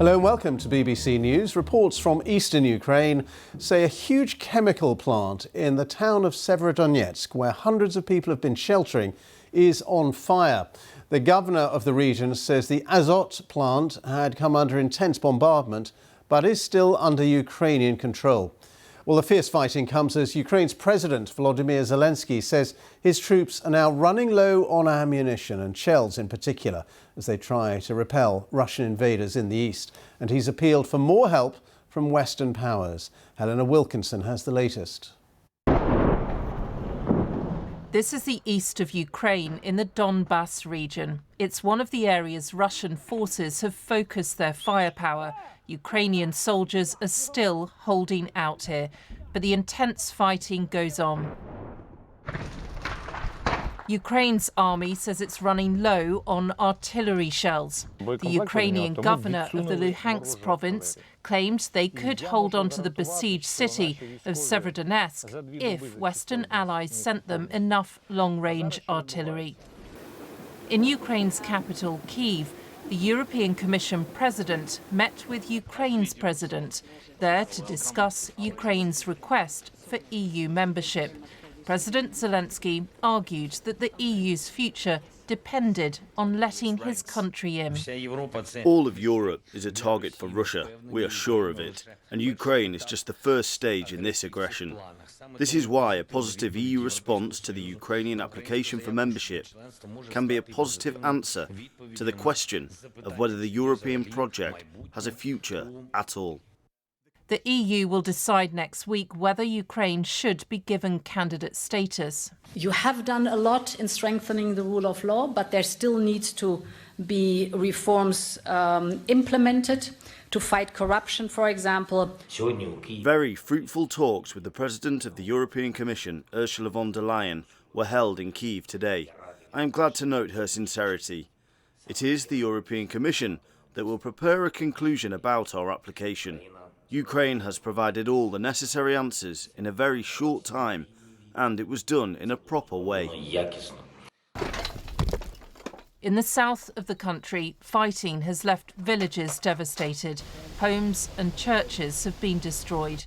Hello and welcome to BBC News. Reports from eastern Ukraine say a huge chemical plant in the town of Severodonetsk, where hundreds of people have been sheltering, is on fire. The governor of the region says the Azot plant had come under intense bombardment, but is still under Ukrainian control. Well, the fierce fighting comes as Ukraine's President Volodymyr Zelensky says his troops are now running low on ammunition and shells in particular as they try to repel Russian invaders in the east. And he's appealed for more help from Western powers. Helena Wilkinson has the latest. This is the east of Ukraine in the Donbass region. It's one of the areas Russian forces have focused their firepower. Ukrainian soldiers are still holding out here, but the intense fighting goes on. Ukraine's army says it's running low on artillery shells. The Ukrainian governor of the Luhansk province claimed they could hold on to the besieged city of Severodonetsk if Western allies sent them enough long-range artillery. In Ukraine's capital, Kyiv, the European Commission president met with Ukraine's president, there to discuss Ukraine's request for EU membership. President Zelensky argued that the EU's future depended on letting his country in. All of Europe is a target for Russia, we are sure of it, and Ukraine is just the first stage in this aggression. This is why a positive EU response to the Ukrainian application for membership can be a positive answer to the question of whether the European project has a future at all. The EU will decide next week whether Ukraine should be given candidate status. You have done a lot in strengthening the rule of law, but there still needs to be reforms implemented to fight corruption, for example. Very fruitful talks with the President of the European Commission, Ursula von der Leyen, were held in Kyiv today. I am glad to note her sincerity. It is the European Commission that will prepare a conclusion about our application. Ukraine has provided all the necessary answers in a very short time, and it was done in a proper way. In the south of the country, fighting has left villages devastated. Homes and churches have been destroyed.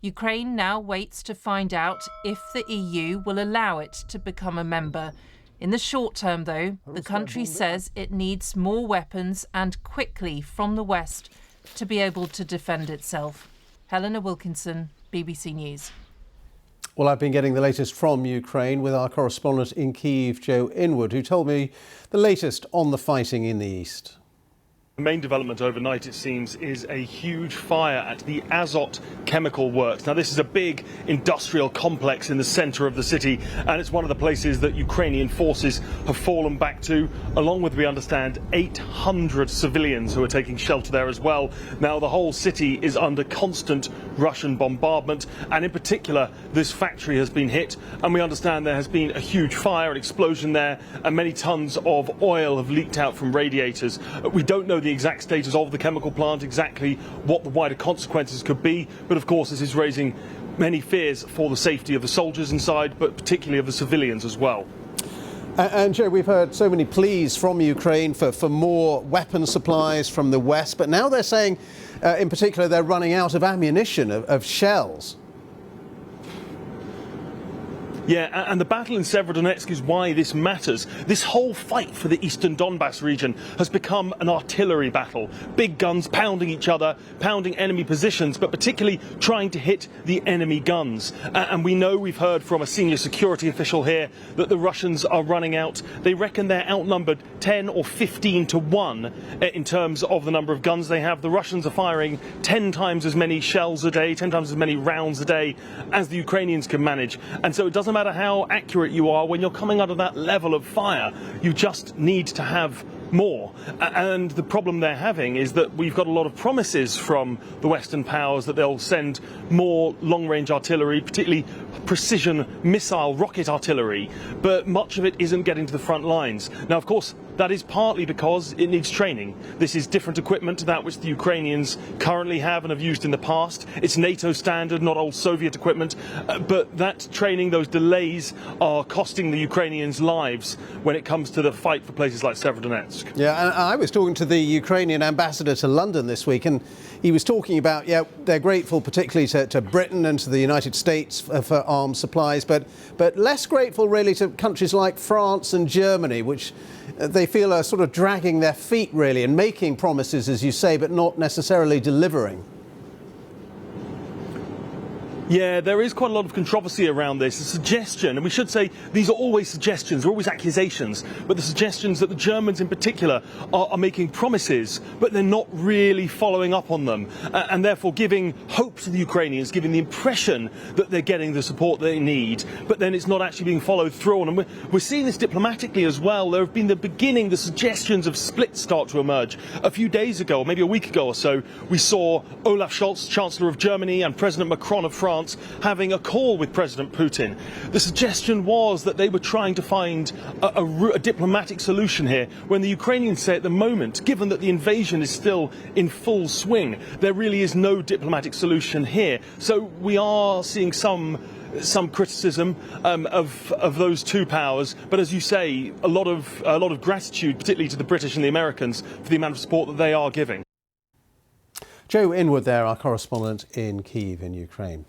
Ukraine now waits to find out if the EU will allow it to become a member. In the short term, though, the country says it needs more weapons and quickly from the West to be able to defend itself. Helena Wilkinson, BBC News. Well, I've been getting the latest from Ukraine with our correspondent in Kyiv, Joe Inwood, who told me the latest on the fighting in the east. The main development overnight, it seems, is a huge fire at the Azot chemical works. Now, this is a big industrial complex in the centre of the city, and it's one of the places that Ukrainian forces have fallen back to, along with, we understand, 800 civilians who are taking shelter there as well. Now, the whole city is under constant Russian bombardment, and in particular, this factory has been hit, and we understand there has been a huge fire, an explosion there, and many tons of oil have leaked out from radiators. We don't know the exact status of the chemical plant, exactly what the wider consequences could be, but of course this is raising many fears for the safety of the soldiers inside, but particularly of the civilians as well. And Joe, we've heard so many pleas from Ukraine for more weapon supplies from the West, but now they're saying, in particular, they're running out of ammunition, of shells. Yeah, and the battle in Severodonetsk is why this matters. This whole fight for the eastern Donbass region has become an artillery battle. Big guns pounding each other, pounding enemy positions, but particularly trying to hit the enemy guns. And we know, we've heard from a senior security official here, that the Russians are running out. They reckon they're outnumbered 10 or 15 to 1 in terms of the number of guns they have. The Russians are firing 10 times as many shells a day, 10 times as many rounds a day as the Ukrainians can manage. And so it doesn't matter how accurate you are when you're coming under that level of fire. You just need to have more. And the problem they're having is that we've got a lot of promises from the Western powers that they'll send more long-range artillery, particularly precision missile rocket artillery, but much of it isn't getting to the front lines. Now, of course, That is partly because it needs training. This is different equipment to that which the Ukrainians currently have and have used in the past. It's NATO standard, not old Soviet equipment. But that training, those delays, are costing the Ukrainians lives when it comes to the fight for places like Severodonetsk. Yeah, and I was talking to the Ukrainian ambassador to London this week, and he was talking about, they're grateful particularly to Britain and to the United States for arms supplies, but less grateful really to countries like France and Germany, which they feel are sort of dragging their feet really and making promises, as you say, but not necessarily delivering. Yeah, there is quite a lot of controversy around this. The suggestion, and we should say these are always suggestions, they're always accusations, but the suggestions that the Germans in particular are making promises, but they're not really following up on them, and therefore giving hope to the Ukrainians, giving the impression that they're getting the support they need, but then it's not actually being followed through on. And we're seeing this diplomatically as well. There have been the suggestions of splits start to emerge. A few days ago, maybe a week ago or so, we saw Olaf Scholz, Chancellor of Germany, and President Macron of France having a call with President Putin. The suggestion was that they were trying to find a diplomatic solution here, when the Ukrainians say at the moment, given that the invasion is still in full swing, there really is no diplomatic solution here. So we are seeing some criticism of those two powers, but as you say, a lot of gratitude, particularly to the British and the Americans, for the amount of support that they are giving. Joe Inwood there, our correspondent in Kyiv in Ukraine.